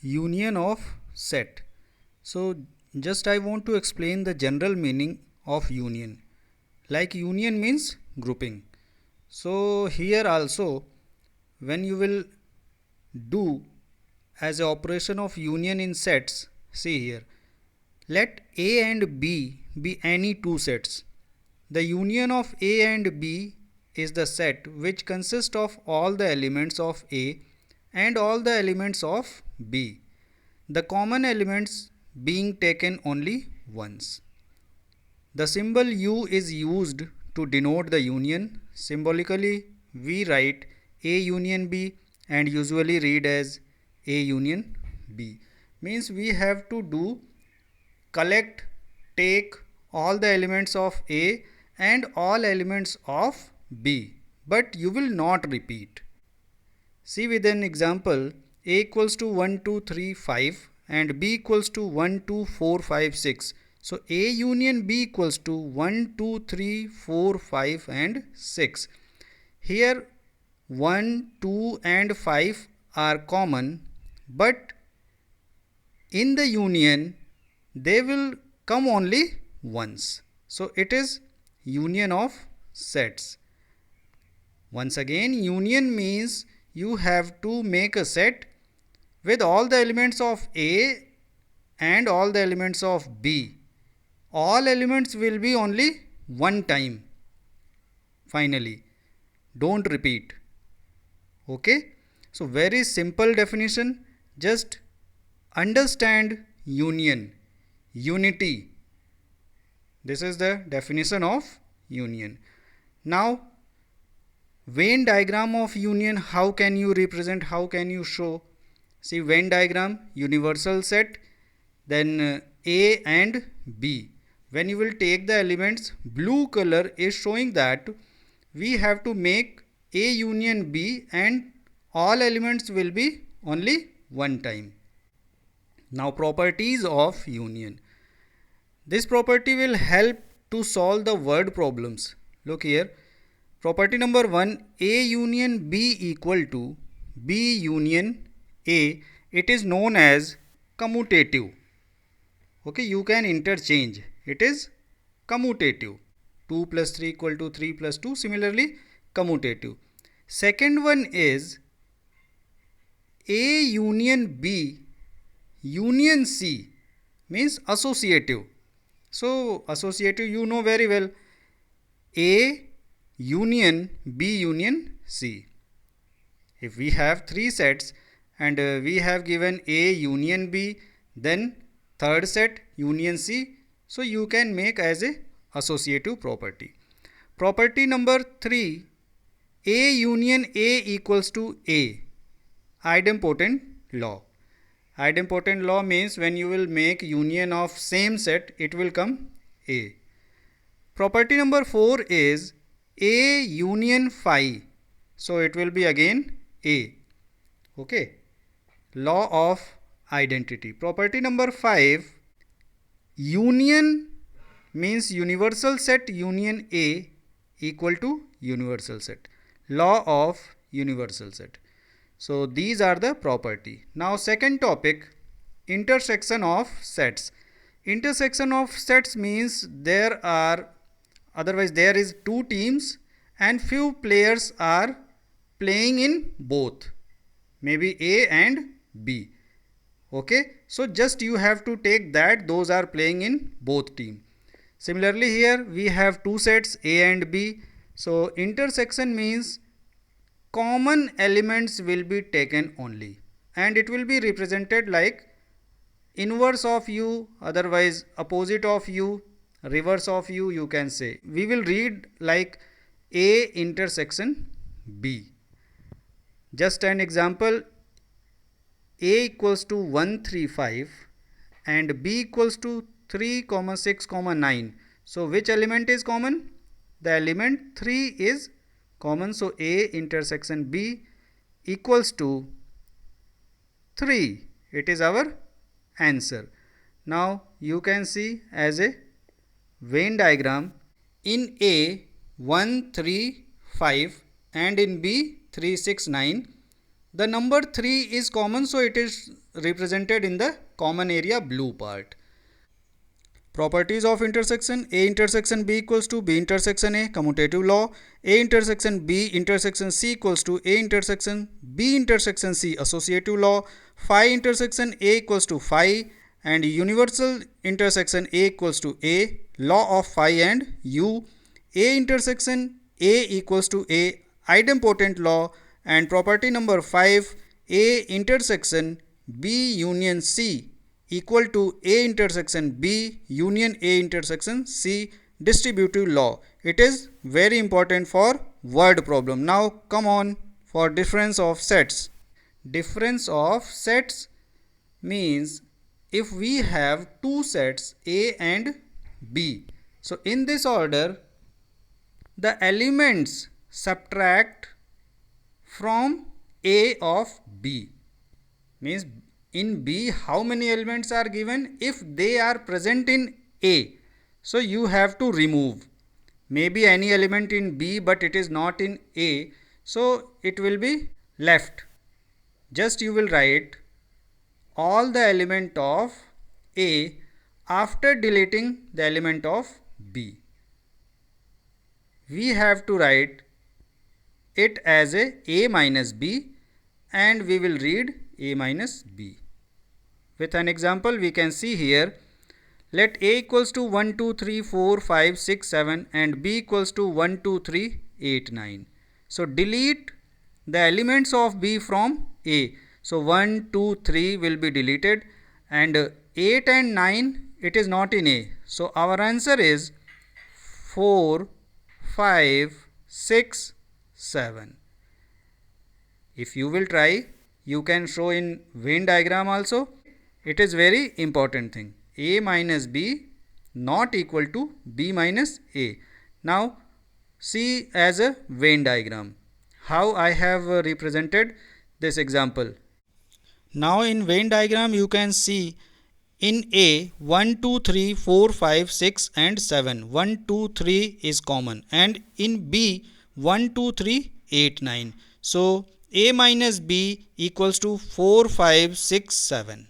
union of set. So just I want to explain the general meaning of union. Like union means grouping. So here also when you will do as a operation of union in sets, see here, let A and B be any two sets. The union of A and B is the set which consists of all the elements of A and all the elements of B, the common elements being taken only once. The symbol U is used to denote the union. Symbolically, we write A union B and usually read as A union B. Means we have to do collect, take all the elements of A and all elements of B, but you will not repeat. See with an example, A equals to 1, 2, 3, 5 and B equals to 1, 2, 4, 5, 6. So A union B equals to 1, 2, 3, 4, 5 and 6. Here 1, 2 and 5 are common, but in the union they will come only once. So it is union of sets. Once again, union means you have to make a set with all the elements of A and all the elements of B. All elements will be only one time. Finally, don't repeat. Okay? So very simple definition. Just understand union, unity. This is the definition of union. Now, Venn diagram of union, how can you represent, how can you show? See Venn diagram, universal set, then A and B. When you will take the elements, blue color is showing that we have to make A union B and all elements will be only one time. Now properties of union. This property will help to solve the word problems. Look here. Property number 1, A union B equal to B union A. It is known as commutative. Okay, you can interchange. It is commutative. 2 plus 3 equal to 3 plus 2. Similarly, commutative. Second one is A union B union C means associative. So, associative you know very well. A union B union C. If we have three sets and we have given A union B, then third set union C, so you can make as a associative property. Property number 3, A union A equals to A. Idempotent law. Idempotent law means when you will make union of same set, it will come A. Property number 4 is A union phi. So it will be again A. Okay. Law of identity. Property number 5, union means universal set union A equal to universal set. Law of universal set. So these are the property. Now second topic, intersection of sets. Intersection of sets means there is two teams and few players are playing in both, maybe A and B. Okay, so just you have to take that those are playing in both team. Similarly here we have two sets A and B. So intersection means common elements will be taken only and it will be represented like inverse of U, otherwise opposite of U, reverse of U, you can say. We will read like A intersection B. Just an example, A equals to 135 and B equals to 3, 6, 9. So which element is common? The element 3 is common. So A intersection B equals to 3. It is our answer. Now you can see as a Venn diagram, in A 1, 3, 5 and in B 3, 6, 9. The number 3 is common, so it is represented in the common area blue part. Properties of intersection: A intersection B equals to B intersection A, commutative law. A intersection B intersection C equals to A intersection B intersection C, associative law. Phi intersection A equals to phi, and universal intersection A equals to A, law of phi and U. A intersection A equals to A, idempotent law. And property number 5, A intersection B union C equal to A intersection B union A intersection C, distributive law. It is very important for word problem. Now come on for difference of sets. Difference of sets means if we have two sets A and B, so in this order the elements subtract from A of B, means in B how many elements are given. If they are present in A, so you have to remove maybe any element in B but it is not in A, so it will be left. Just you will write all the element of A after deleting the element of B. We have to write it as A minus B, and we will read A minus B. With an example we can see here, let A equals to 1, 2, 3, 4, 5, 6, 7 and B equals to 1, 2, 3, 8, 9. So delete the elements of B from A. So 1, 2, 3 will be deleted, and 8 and 9 it is not in A. So our answer is 4, 5, 6, 7. If you will try, you can show in Venn diagram also. It is very important thing. A minus B not equal to B minus A. Now see as a Venn diagram how I have represented this example. Now in Venn diagram you can see in A 1, 2, 3, 4, 5, 6 and 7. 1, 2, 3 is common, and in B 1, 2, 3, 8, 9. So A minus B equals to 4, 5, 6, 7.